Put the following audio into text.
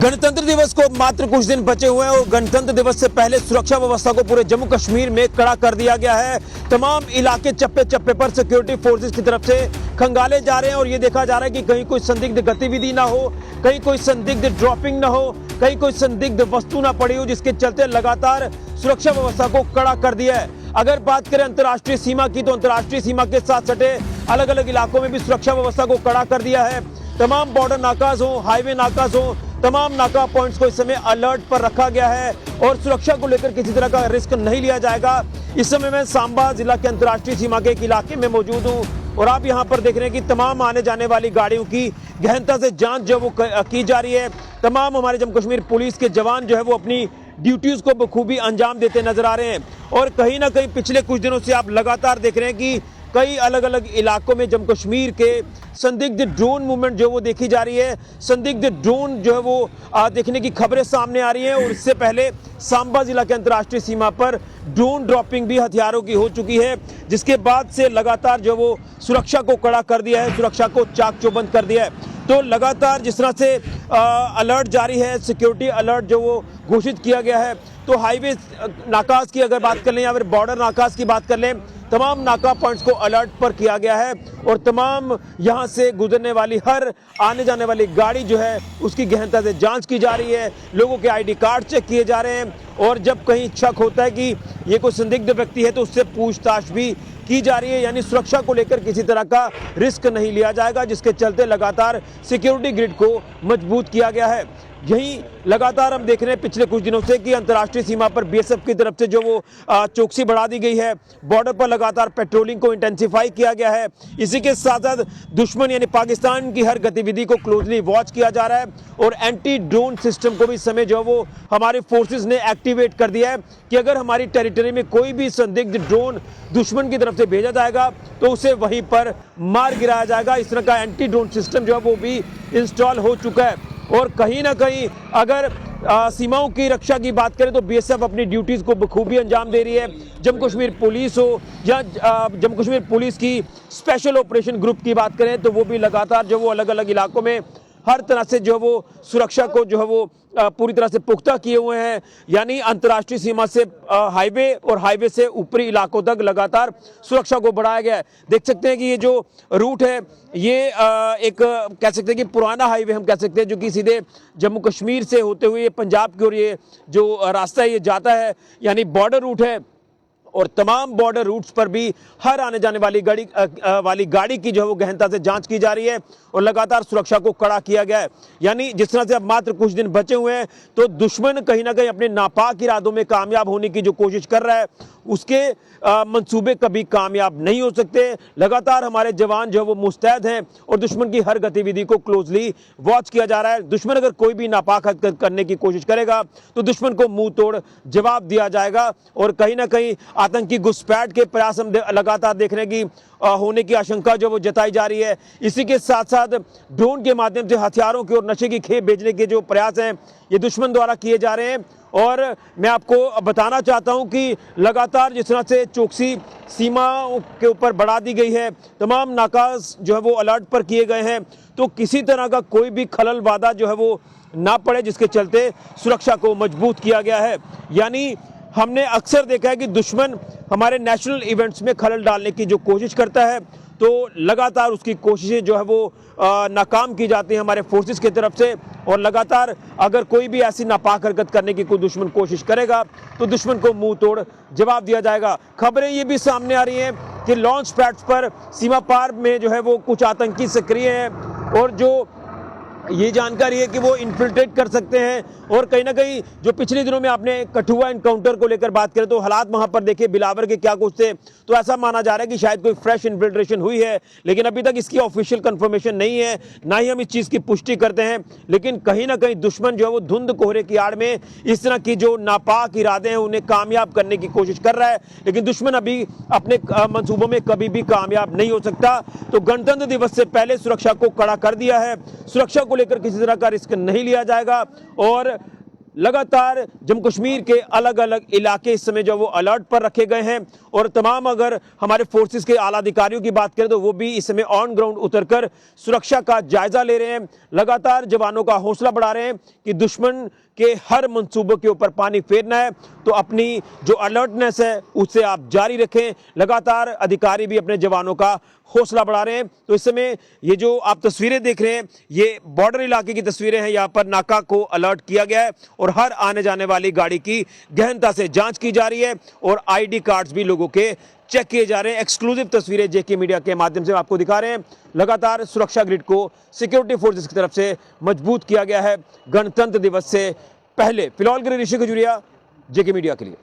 गणतंत्र दिवस को मात्र कुछ दिन बचे हुए हैं और गणतंत्र दिवस से पहले सुरक्षा व्यवस्था को पूरे जम्मू कश्मीर में कड़ा कर दिया गया है। तमाम इलाके चप्पे चप्पे पर सिक्योरिटी फोर्सेस की तरफ से खंगाले जा रहे हैं और ये देखा जा रहा है कि कहीं कोई संदिग्ध गतिविधि ना हो, कहीं कोई संदिग्ध ड्रॉपिंग ना हो, कहीं कोई संदिग्ध वस्तु ना पड़ी हो, जिसके चलते लगातार सुरक्षा व्यवस्था को कड़ा कर दिया है। अगर बात करें अंतर्राष्ट्रीय सीमा की, तो अंतर्राष्ट्रीय सीमा के साथ सटे अलग अलग इलाकों में भी सुरक्षा व्यवस्था को कड़ा कर दिया है। तमाम बॉर्डर नाकाज हो, हाईवे नाकाज हो, तमाम नाका पॉइंट्स को इस समय अलर्ट पर रखा गया है और सुरक्षा को लेकर किसी तरह का रिस्क नहीं लिया जाएगा। इस समय मैं सांबा जिला के अंतर्राष्ट्रीय सीमा के एक इलाके में मौजूद हूं और आप यहां पर देख रहे हैं कि तमाम आने जाने वाली गाड़ियों की गहनता से जांच जो वो की जा रही है। तमाम हमारे जम्मू कश्मीर पुलिस के जवान जो है वो अपनी ड्यूटीज को बखूबी अंजाम देते नजर आ रहे हैं और कहीं ना कहीं पिछले कुछ दिनों से आप लगातार देख रहे हैं कि कई अलग अलग इलाकों में जम्मू कश्मीर के संदिग्ध ड्रोन मूवमेंट जो वो देखी जा रही है। संदिग्ध ड्रोन जो है वो देखने की खबरें सामने आ रही हैं और इससे पहले सांबा जिला के अंतर्राष्ट्रीय सीमा पर ड्रोन ड्रॉपिंग भी हथियारों की हो चुकी है, जिसके बाद से लगातार जो वो सुरक्षा को कड़ा कर दिया है, सुरक्षा को चाक चौबंद कर दिया है। तो लगातार जिस तरह से अलर्ट जारी है, सिक्योरिटी अलर्ट जो वो घोषित किया गया है, तो हाईवे नाकाज की अगर बात कर लें या फिर बॉर्डर नाकाज की बात कर लें, तमाम नाका पॉइंट्स को अलर्ट पर किया गया है और तमाम यहां से गुजरने वाली हर आने जाने वाली गाड़ी जो है उसकी गहनता से जांच की जा रही है। लोगों के आईडी कार्ड चेक किए जा रहे हैं और जब कहीं शक होता है कि ये कोई संदिग्ध व्यक्ति है तो उससे पूछताछ भी की जा रही है। यानी सुरक्षा को लेकर किसी तरह का रिस्क नहीं लिया जाएगा, जिसके चलते लगातार सिक्योरिटी ग्रिड को मजबूत किया गया है। यही लगातार हम देख रहे हैं पिछले कुछ दिनों से कि अंतर्राष्ट्रीय सीमा पर बीएसएफ की तरफ से जो वो चौकसी बढ़ा दी गई है, बॉर्डर पर लगातार पेट्रोलिंग को इंटेंसिफाई किया गया है। इसी के साथ साथ दुश्मन यानी पाकिस्तान की हर गतिविधि को क्लोजली वॉच किया जा रहा है और एंटी ड्रोन सिस्टम को भी इस समय जो वो हमारे फोर्सेस ने एक्टिवेट कर दिया है कि अगर हमारी टेरिटरी में कोई भी संदिग्ध ड्रोन दुश्मन की तरफ से भेजा जाएगा तो उसे वहीं पर मार गिराया जाएगा। इस तरह का एंटी ड्रोन सिस्टम जो है वो भी इंस्टॉल हो चुका है और कहीं ना कहीं अगर सीमाओं की रक्षा की बात करें तो बीएसएफ अपनी ड्यूटीज को बखूबी अंजाम दे रही है। जम्मू कश्मीर पुलिस हो या जम्मू कश्मीर पुलिस की स्पेशल ऑपरेशन ग्रुप की बात करें तो वो भी लगातार जो वो अलग अलग इलाकों में हर तरह से जो वो सुरक्षा को जो है वो पूरी तरह से पुख्ता किए हुए हैं। यानी अंतर्राष्ट्रीय सीमा से हाईवे और हाईवे से ऊपरी इलाकों तक लगातार सुरक्षा को बढ़ाया गया है। देख सकते हैं कि ये जो रूट है ये एक कह सकते हैं कि पुराना हाईवे हम कह सकते हैं, जो कि सीधे जम्मू कश्मीर से होते हुए पंजाब की ओर ये जो रास्ता है ये जाता है, यानी बॉर्डर रूट है और तमाम बॉर्डर रूट्स पर भी हर आने जाने वाली गाड़ी की जो है वो गहनता से जांच की जा रही है और लगातार सुरक्षा को कड़ा किया गया है। यानी जिस तरह से अब मात्र कुछ दिन बचे हुए हैं तो दुश्मन कहीं ना कहीं अपने नापाक इरादों में कामयाब होने की जो कोशिश कर रहा है उसके मंसूबे कभी कामयाब नहीं हो सकते। लगातार हमारे जवान जो है वो मुस्तैद हैं और दुश्मन की हर गतिविधि को क्लोजली वॉच किया जा रहा है। दुश्मन अगर कोई भी नापाक हरकत करने की कोशिश करेगा तो दुश्मन को मुंह तोड़ जवाब दिया जाएगा और कहीं ना कहीं आतंकी घुसपैठ के प्रयास हम लगातार देख रहे हैं कि होने की आशंका जो वो जताई जा रही है। इसी के साथ साथ ड्रोन के माध्यम से हथियारों की और नशे की खेप भेजने के जो प्रयास हैं ये दुश्मन द्वारा किए जा रहे हैं और मैं आपको बताना चाहता हूं कि लगातार जिस तरह से चौकसी सीमाओं के ऊपर बढ़ा दी गई है, तमाम नाकाज जो है वो अलर्ट पर किए गए हैं, तो किसी तरह का कोई भी खलल वादा जो है वो ना पड़े, जिसके चलते सुरक्षा को मजबूत किया गया है। यानी हमने अक्सर देखा है कि दुश्मन हमारे नेशनल इवेंट्स में खलल डालने की जो कोशिश करता है तो लगातार उसकी कोशिशें जो है वो नाकाम की जाती हैं हमारे फोर्सेस की तरफ से और लगातार अगर कोई भी ऐसी नापाक हरकत करने की कोई दुश्मन कोशिश करेगा तो दुश्मन को मुंह तोड़ जवाब दिया जाएगा। खबरें ये भी सामने आ रही हैं कि लॉन्च पैड्स पर सीमा पार में जो है वो कुछ आतंकी सक्रिय हैं और जो ये जानकारी है कि वो इन्फिल्ट्रेट कर सकते हैं और कहीं ना कहीं जो पिछले दिनों में आपने कठुआ इनकाउंटर को लेकर बात करें तो हालात वहां पर देखिए बिलावर के क्या कुछ थे, तो ऐसा माना जा रहा है कि शायद कोई फ्रेश इन्फिल्ट्रेशन हुई है, लेकिन अभी तक इसकी ऑफिशियल कंफर्मेशन नहीं है, ना ही हम इस चीज़ की पुष्टि करते हैं। लेकिन कहीं ना कहीं दुश्मन जो है वो धुंध कोहरे की आड़ में इस तरह की जो नापाक इरादे हैं उन्हें कामयाब करने की कोशिश कर रहा है, लेकिन दुश्मन अभी अपने मंसूबों में कभी भी कामयाब नहीं हो सकता। तो गणतंत्र दिवस से पहले सुरक्षा को कड़ा कर दिया है, सुरक्षा को लेकर किसी तरह का रिस्क नहीं लिया जाएगा और लगातार जम्मू कश्मीर के अलग अलग इलाके इस समय जो वो अलर्ट पर रखे गए हैं और तमाम अगर हमारे फोर्सेस के आला अधिकारियों की बात करें तो वो भी इस समय ऑन ग्राउंड उतरकर सुरक्षा का जायजा ले रहे हैं। लगातार जवानों का हौसला बढ़ा रहे हैं कि दुश्मन के हर मंसूबों के ऊपर पानी फेरना है तो अपनी जो अलर्टनेस है उसे आप जारी रखें। लगातार अधिकारी भी अपने जवानों का हौसला बढ़ा रहे हैं। तो इस समय ये जो आप तस्वीरें देख रहे हैं ये बॉर्डर इलाके की तस्वीरें हैं। यहाँ पर नाका को अलर्ट किया गया है और हर आने जाने वाली गाड़ी की गहनता से जांच की जा रही है और आईडी कार्ड्स भी लोगों के चेक किए जा रहे हैं। एक्सक्लूसिव तस्वीरें जेके मीडिया के माध्यम से आपको दिखा रहे हैं। लगातार सुरक्षा ग्रिड को सिक्योरिटी फोर्सेस की तरफ से मजबूत किया गया है गणतंत्र दिवस से पहले। फिलहाल के लिए ऋषि खजूरिया, जेके मीडिया के लिए।